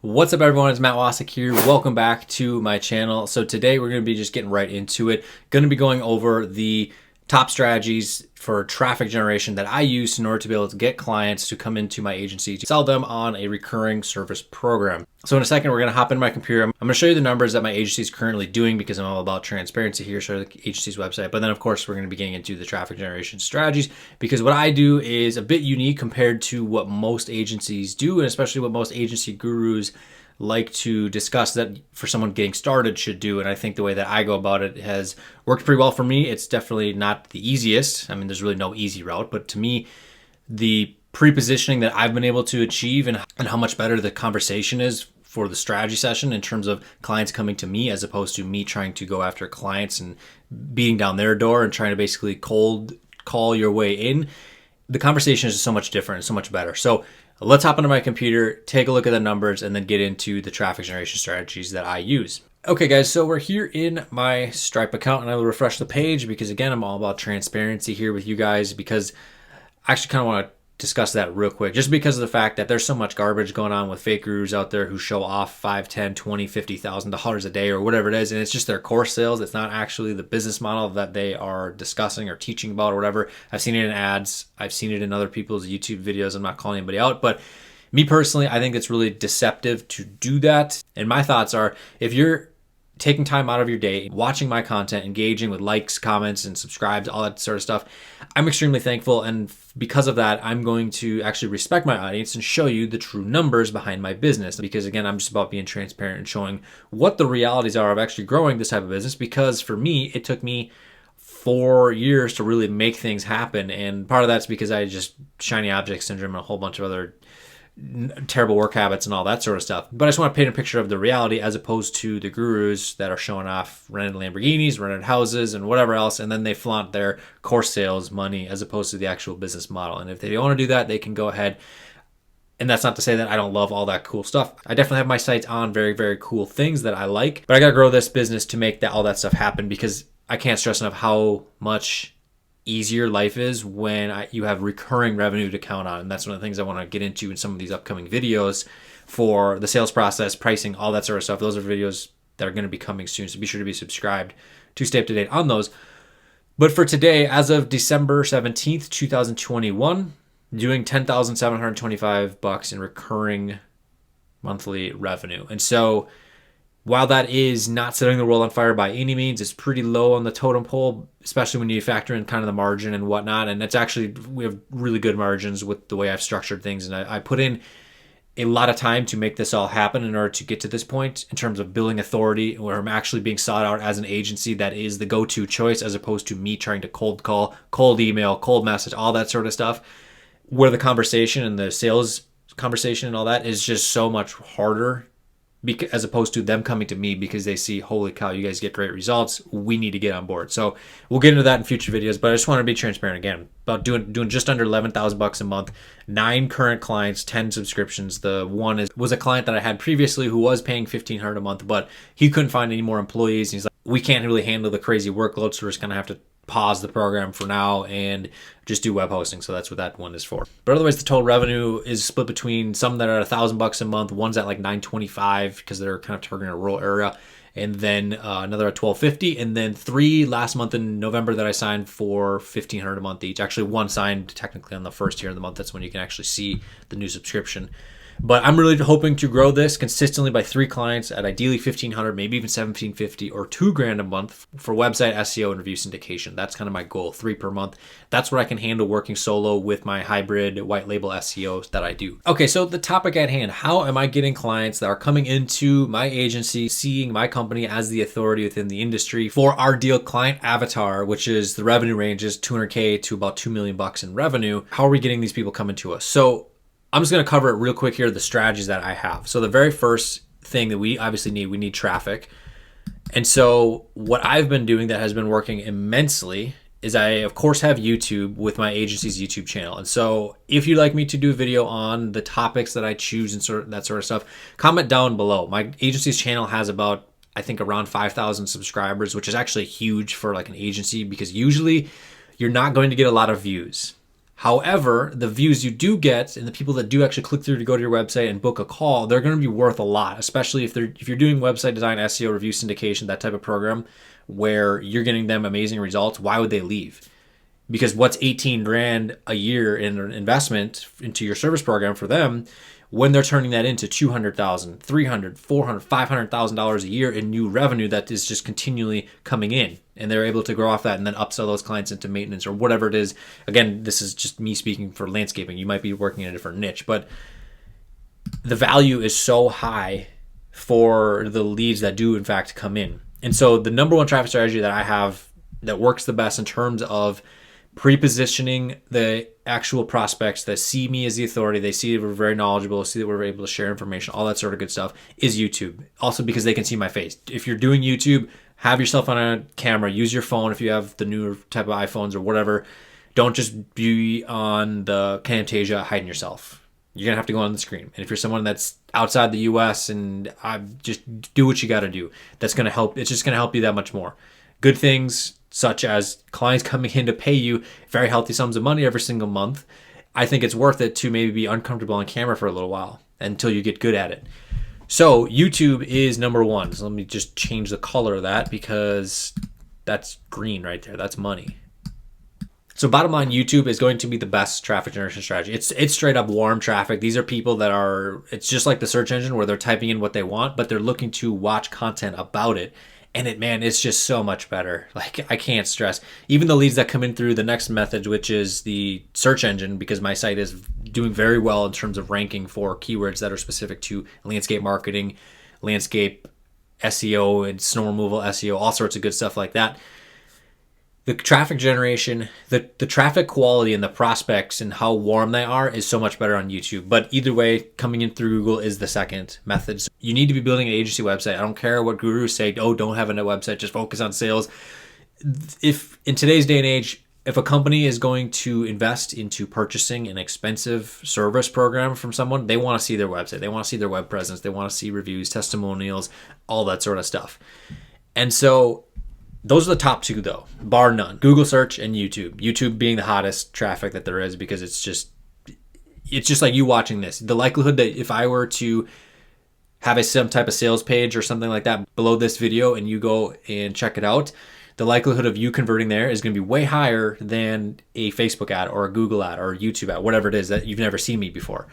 What's up, everyone? It's Matt Wacek here. Welcome back to my channel. So today we're going to be just getting right into it. Going to be going over the top strategies for traffic generation that I use in order to be able to get clients to come into my agency to sell them on a recurring service program. So in a second, we're going to hop into my computer. I'm going to show you the numbers that my agency is currently doing because I'm all about transparency here. Show the agency's website. But then, of course, we're going to be getting into the traffic generation strategies because what I do is a bit unique compared to what most agencies do, and especially what most agency gurus like to discuss that for someone getting started should do. And I think the way that I go about it has worked pretty well for me. It's definitely not the easiest. I mean, there's really no easy route, but to me, the pre-positioning that I've been able to achieve and how much better the conversation is for the strategy session in terms of clients coming to me as opposed to me trying to go after clients and beating down their door and trying to basically cold call your way in. The conversation is just so much different and so much better. So let's hop into my computer, take a look at the numbers, and then get into the traffic generation strategies that I use. Okay, guys, so we're here in my Stripe account, and I will refresh the page because, again, I'm all about transparency here with you guys because I actually kind of want to discuss that real quick just because of the fact that there's so much garbage going on with fake gurus out there who show off $5, $10, $20, $50,000 a day or whatever it is, and it's just their course sales. It's not actually the business model that they are discussing or teaching about or whatever. I've seen it in ads. I've seen it in other people's YouTube videos. I'm not calling anybody out, but me personally, I think it's really deceptive to do that. And my thoughts are, if you're taking time out of your day, watching my content, engaging with likes, comments, and subscribes, all that sort of stuff, I'm extremely thankful. And because of that, I'm going to actually respect my audience and show you the true numbers behind my business. Because again, I'm just about being transparent and showing what the realities are of actually growing this type of business. Because for me, it took me 4 years to really make things happen. And part of that's because I just shiny object syndrome and a whole bunch of other terrible work habits and all that sort of stuff. But I just want to paint a picture of the reality as opposed to the gurus that are showing off rented Lamborghinis, rented houses, and whatever else, and then they flaunt their course sales money as opposed to the actual business model. And if they want to do that, they can go ahead. And that's not to say that I don't love all that cool stuff. I definitely have my sights on very, very cool things that I like, but I got to grow this business to make all that stuff happen because I can't stress enough how much easier life is when you have recurring revenue to count on. And that's one of the things I want to get into in some of these upcoming videos for the sales process, pricing, all that sort of stuff. Those are videos that are going to be coming soon. So be sure to be subscribed to stay up to date on those. But for today, as of December 17th, 2021, doing $10,725 in recurring monthly revenue. And so while that is not setting the world on fire by any means, it's pretty low on the totem pole, especially when you factor in kind of the margin and whatnot. And it's actually, we have really good margins with the way I've structured things. And I put in a lot of time to make this all happen in order to get to this point in terms of building authority where I'm actually being sought out as an agency that is the go-to choice as opposed to me trying to cold call, cold email, cold message, all that sort of stuff, where the conversation and the sales conversation and all that is just so much harder as opposed to them coming to me because they see, holy cow, you guys get great results. We need to get on board. So we'll get into that in future videos, but I just want to be transparent again about doing just under $11,000 a month, 9 current clients, 10 subscriptions. The one was a client that I had previously who was paying $1,500 a month, but he couldn't find any more employees. And he's like, we can't really handle the crazy workload, so we're just going to have to pause the program for now and just do web hosting. So that's what that one is for. But otherwise, the total revenue is split between some that are $1,000 a month, one's at like $925 because they're kind of targeting a rural area, and then another at $1,250, and then 3 last month in November that I signed for $1,500 a month each. Actually, one signed technically on the first year of the month. That's when you can actually see the new subscription. But I'm really hoping to grow this consistently by 3 clients at ideally $1,500, maybe even $1,750 or $2,000 a month for website SEO and review syndication. That's kind of my goal, 3 per month. That's what I can handle working solo with my hybrid white label SEO that I do. Okay, so the topic at hand, how am I getting clients that are coming into my agency, seeing my company as the authority within the industry for our deal client avatar, which is the revenue range is $200K to about $2 million in revenue. How are we getting these people coming to us? So I'm just going to cover it real quick here, the strategies that I have. So the very first thing that we obviously need, we need traffic. And so what I've been doing that has been working immensely is I, of course, have YouTube with my agency's YouTube channel. And so if you'd like me to do a video on the topics that I choose and that sort of stuff, comment down below. My agency's channel has about, I think, around 5,000 subscribers, which is actually huge for like an agency because usually you're not going to get a lot of views. However, the views you do get and the people that do actually click through to go to your website and book a call, they're going to be worth a lot, especially if you're doing website design, SEO, review syndication, that type of program where you're getting them amazing results. Why would they leave? Because what's 18 grand a year in an investment into your service program for them, when they're turning that into $200,000, $300,000, $400,000, $500,000 a year in new revenue that is just continually coming in, and they're able to grow off that and then upsell those clients into maintenance or whatever it is. Again, this is just me speaking for landscaping. You might be working in a different niche, but the value is so high for the leads that do in fact come in. And so the number one traffic strategy that I have that works the best in terms of pre-positioning the actual prospects that see me as the authority, they see that we're very knowledgeable, see that we're able to share information, all that sort of good stuff, is YouTube. Also because they can see my face. If you're doing YouTube, have yourself on a camera, use your phone if you have the newer type of iPhones or whatever. Don't just be on the Camtasia hiding yourself. You're going to have to go on the screen. And if you're someone that's outside the US and just do what you got to do, that's going to help. It's just going to help you that much more. Good things such as clients coming in to pay you very healthy sums of money every single month. I think it's worth it to maybe be uncomfortable on camera for a little while until you get good at it. So YouTube is number one. So let me just change the color of that because that's green right there. That's money. So bottom line, YouTube is going to be the best traffic generation strategy. It's straight up warm traffic. These are people that are, it's just like the search engine where they're typing in what they want, but they're looking to watch content about it. And it's just so much better. Like, I can't stress. Even the leads that come in through the next method, which is the search engine, because my site is doing very well in terms of ranking for keywords that are specific to landscape marketing, landscape SEO, and snow removal SEO, all sorts of good stuff like that. The traffic generation, the traffic quality and the prospects and how warm they are is so much better on YouTube. But either way, coming in through Google is the second method. So you need to be building an agency website. I don't care what gurus say, oh, don't have a website, just focus on sales. If in today's day and age, if a company is going to invest into purchasing an expensive service program from someone, they want to see their website. They want to see their web presence. They want to see reviews, testimonials, all that sort of stuff. And so those are the top two, though, bar none. Google search and YouTube. YouTube being the hottest traffic that there is because it's just like you watching this. The likelihood that if I were to have some type of sales page or something like that below this video and you go and check it out, the likelihood of you converting there is going to be way higher than a Facebook ad or a Google ad or a YouTube ad, whatever it is that you've never seen me before.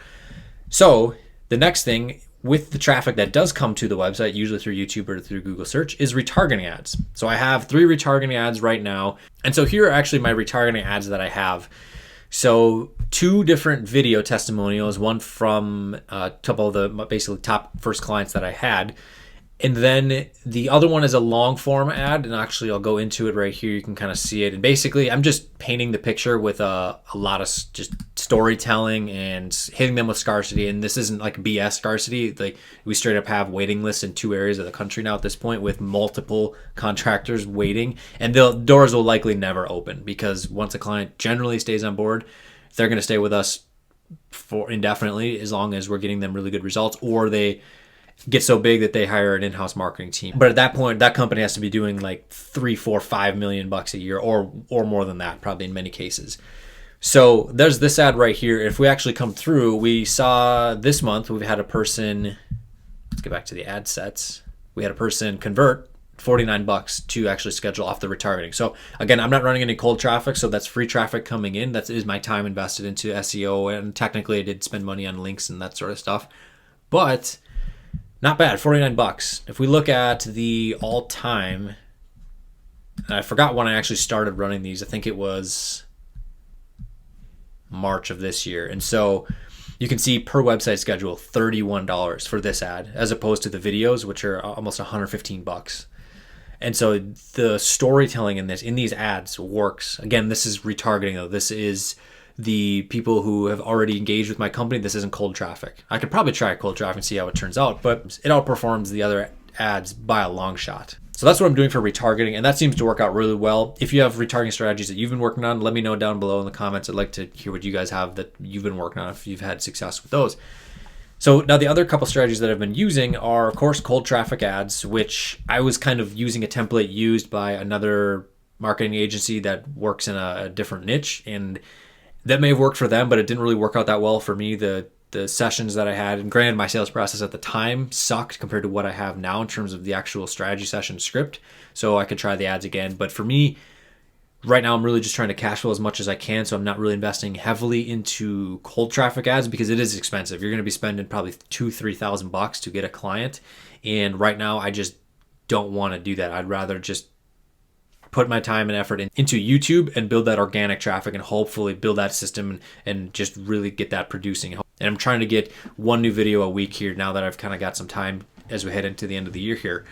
So the next thing with the traffic that does come to the website, usually through YouTube or through Google search, is retargeting ads. So I have 3 retargeting ads right now. And so here are actually my retargeting ads that I have. So 2 different video testimonials, one from a couple of the basically top first clients that I had. And then the other one is a long form ad, and actually I'll go into it right here. You can kind of see it. And basically I'm just painting the picture with a lot of just storytelling and hitting them with scarcity. And this isn't like BS scarcity. Like, we straight up have waiting lists in 2 areas of the country now at this point with multiple contractors waiting, and the doors will likely never open because once a client generally stays on board, they're going to stay with us for indefinitely as long as we're getting them really good results, or they get so big that they hire an in-house marketing team. But at that point, that company has to be doing like 3, 4, 5 million bucks a year or more than that, probably in many cases. So there's this ad right here. If we actually come through, we saw this month, we've had a person, let's get back to the ad sets. We had a person convert $49 to actually schedule off the retargeting. So again, I'm not running any cold traffic, so that's free traffic coming in. That is my time invested into SEO, and technically I did spend money on links and that sort of stuff. But not bad, $49. If we look at the all-time, I forgot when I actually started running these. I think it was March of this year. And so you can see per website schedule, $31 for this ad, as opposed to the videos, which are almost $115. And so the storytelling in these ads works. Again, this is retargeting though. This is the people who have already engaged with my company. This isn't cold traffic. I could probably try cold traffic and see how it turns out, but it outperforms the other ads by a long shot. So that's what I'm doing for retargeting, and that seems to work out really well. If you have retargeting strategies that you've been working on, let me know down below in the comments. I'd like to hear what you guys have that you've been working on, if you've had success with those. So now the other couple strategies that I've been using are, of course, cold traffic ads, which I was kind of using a template used by another marketing agency that works in a different niche, and that may have worked for them, but it didn't really work out that well for me. The sessions that I had, and granted, my sales process at the time sucked compared to what I have now in terms of the actual strategy session script. So I could try the ads again. But for me, right now, I'm really just trying to cash flow as much as I can. So I'm not really investing heavily into cold traffic ads because it is expensive. You're going to be spending probably $2,000-3,000 to get a client. And right now, I just don't want to do that. I'd rather just put my time and effort into YouTube and build that organic traffic and hopefully build that system and just really get that producing. And I'm trying to get one new video a week here now that I've kind of got some time as we head into the end of the year here.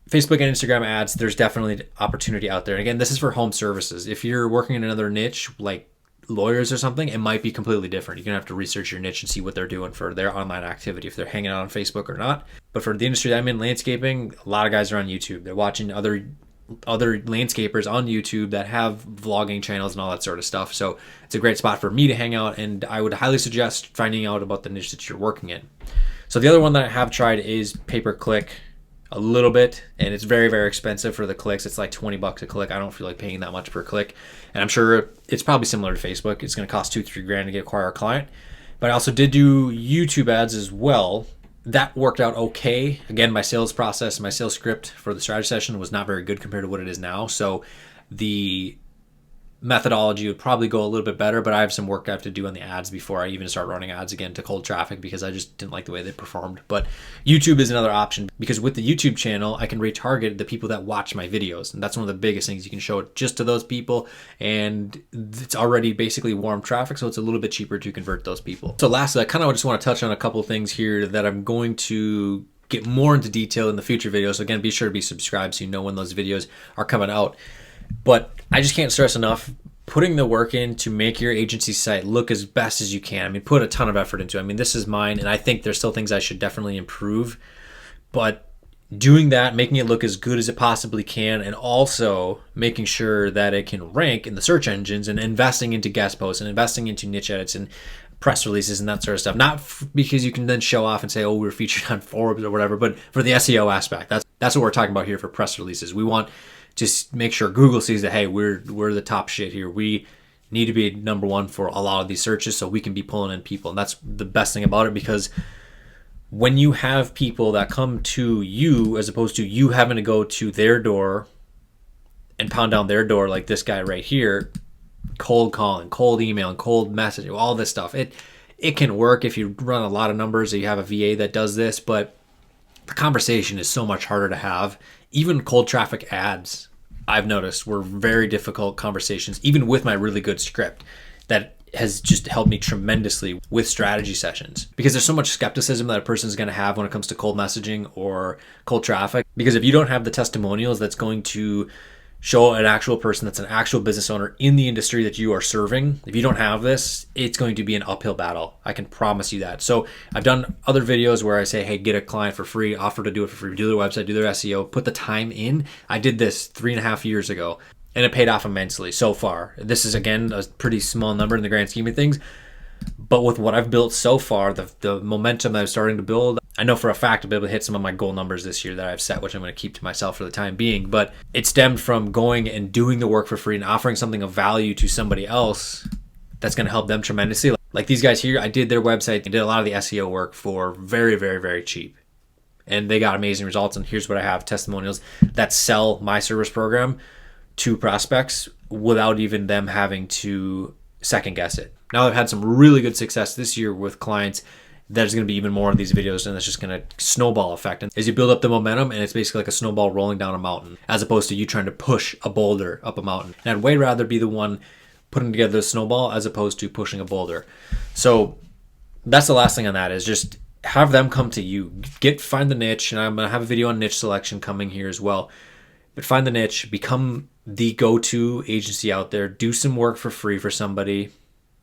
Facebook and Instagram ads, there's definitely opportunity out there. And again, this is for home services. If you're working in another niche like lawyers or something, it might be completely different. You're going to have to research your niche and see what they're doing for their online activity, if they're hanging out on Facebook or not. But for the industry that I'm in, landscaping, a lot of guys are on YouTube. They're watching other landscapers on YouTube that have vlogging channels and all that sort of stuff. So it's a great spot for me to hang out, and I would highly suggest finding out about the niche that you're working in. So the other one that I have tried is pay-per-click a little bit, and it's very, very expensive for the clicks. It's like $20 a click. I don't feel like paying that much per click. And I'm sure it's probably similar to Facebook. It's going to cost $2-3 to acquire a client. But I also did do YouTube ads as well. That worked out okay. Again, my sales process, my sales script for the strategy session was not very good compared to what it is now. So the methodology would probably go a little bit better, but I have some work I have to do on the ads before I even start running ads again to cold traffic because I just didn't like the way they performed. But YouTube is another option because with the YouTube channel, I can retarget the people that watch my videos. And that's one of the biggest things. You can show it just to those people, and it's already basically warm traffic, so it's a little bit cheaper to convert those people. So lastly, I kind of just want to touch on a couple things here that I'm going to get more into detail in the future videos. So again, be sure to be subscribed so you know when those videos are coming out. But I just can't stress enough putting the work in to make your agency site look as best as you can. I mean, put a ton of effort into it. I mean, this is mine, and I think there's still things I should definitely improve. But doing that, making it look as good as it possibly can, and also making sure that it can rank in the search engines, and investing into guest posts and investing into niche edits and press releases and that sort of stuff. Not because you can then show off and say, oh, we're featured on Forbes or whatever, but for the SEO aspect. That's what we're talking about here for press releases. We want just make sure Google sees that, hey, we're the top shit here. We need to be number one for a lot of these searches so we can be pulling in people. And that's the best thing about it, because when you have people that come to you as opposed to you having to go to their door and pound down their door like this guy right here, cold calling, cold emailing, cold messaging, all this stuff. It can work if you run a lot of numbers or you have a VA that does this, but the conversation is so much harder to have. Even cold traffic ads, I've noticed, were very difficult conversations, even with my really good script. That has just helped me tremendously with strategy sessions, because there's so much skepticism that a person is going to have when it comes to cold messaging or cold traffic. Because if you don't have the testimonials that's going to show an actual person that's an actual business owner in the industry that you are serving, if you don't have this, it's going to be an uphill battle. I can promise you that. So I've done other videos where I say, hey, get a client for free, offer to do it for free, do their website, do their SEO, put the time in. I did this 3.5 years ago, and it paid off immensely so far. This is, again, a pretty small number in the grand scheme of things. But with what I've built so far, the momentum that I'm starting to build, I know for a fact I'll be able to hit some of my goal numbers this year that I've set, which I'm going to keep to myself for the time being. But it stemmed from going and doing the work for free and offering something of value to somebody else that's going to help them tremendously. Like these guys here, I did their website and did a lot of the SEO work for very, very, very cheap. And they got amazing results. And here's what I have: testimonials that sell my service program to prospects without even them having to second guess it. Now I've had some really good success this year with clients. There's going to be even more of these videos, and it's just going to snowball effect. And as you build up the momentum, and it's basically like a snowball rolling down a mountain, as opposed to you trying to push a boulder up a mountain. And I'd way rather be the one putting together the snowball as opposed to pushing a boulder. So that's the last thing on that, is just have them come to you. Find the niche, and I'm going to have a video on niche selection coming here as well. But find the niche, become the go-to agency out there, do some work for free for somebody,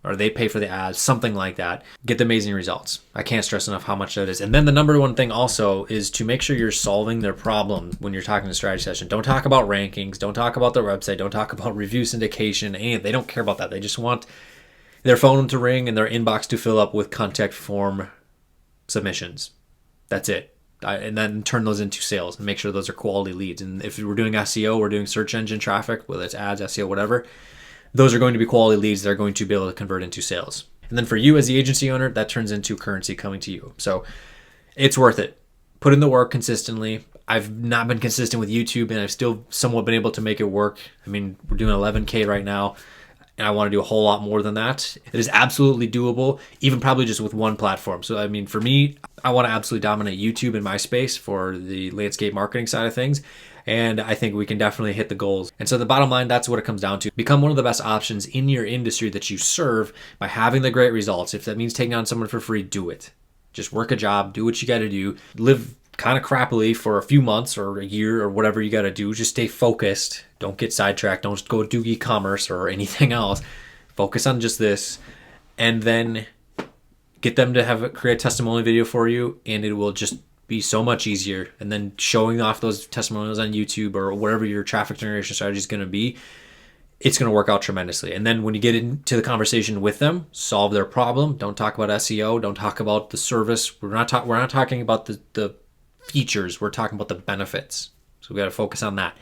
or they pay for the ads, something like that. Get the amazing results. I can't stress enough how much that is. And then the number one thing also is to make sure you're solving their problem when you're talking to strategy session. Don't talk about rankings. Don't talk about their website. Don't talk about review syndication. They don't care about that. They just want their phone to ring and their inbox to fill up with contact form submissions. That's it. And then turn those into sales and make sure those are quality leads. And if we're doing SEO, we're doing search engine traffic, whether it's ads, SEO, whatever, those are going to be quality leads that are going to be able to convert into sales. And then for you as the agency owner, that turns into currency coming to you. So it's worth it. Put in the work consistently. I've not been consistent with YouTube, and I've still somewhat been able to make it work. I mean, we're doing 11K right now, and I want to do a whole lot more than that. It is absolutely doable, even probably just with one platform. So, I mean, for me, I want to absolutely dominate YouTube in my space for the landscape marketing side of things. And I think we can definitely hit the goals. And so the bottom line, that's what it comes down to. Become one of the best options in your industry that you serve by having the great results. If that means taking on someone for free, do it. Just work a job, do what you got to do, live kind of crappily for a few months or a year or whatever you got to do. Just stay focused. Don't get sidetracked. Don't go do e-commerce or anything else. Focus on just this, and then get them to create a testimonial video for you, and it will just be so much easier. And then showing off those testimonials on YouTube or whatever your traffic generation strategy is going to be, it's going to work out tremendously. And then when you get into the conversation with them, solve their problem. Don't talk about SEO. Don't talk about the service. We're not talking about the features. We're talking about the benefits. So we got to focus on that.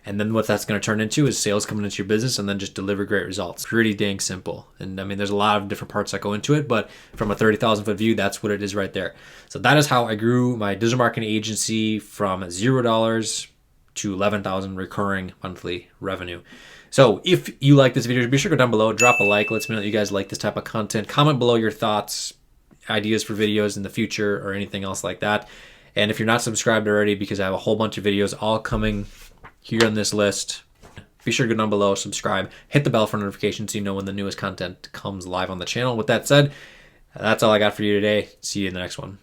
And then what that's going to turn into is sales coming into your business, and then just deliver great results. Pretty dang simple. And I mean, there's a lot of different parts that go into it, but from a 30,000 foot view, that's what it is right there. So that is how I grew my digital marketing agency from $0 to 11,000 recurring monthly revenue. So if you like this video, be sure to go down below, drop a like. Let me know that you guys like this type of content. Comment below your thoughts, ideas for videos in the future, or anything else like that. And if you're not subscribed already, because I have a whole bunch of videos all coming here on this list, be sure to go down below, subscribe, hit the bell for notifications so you know when the newest content comes live on the channel. With that said, that's all I got for you today. See you in the next one.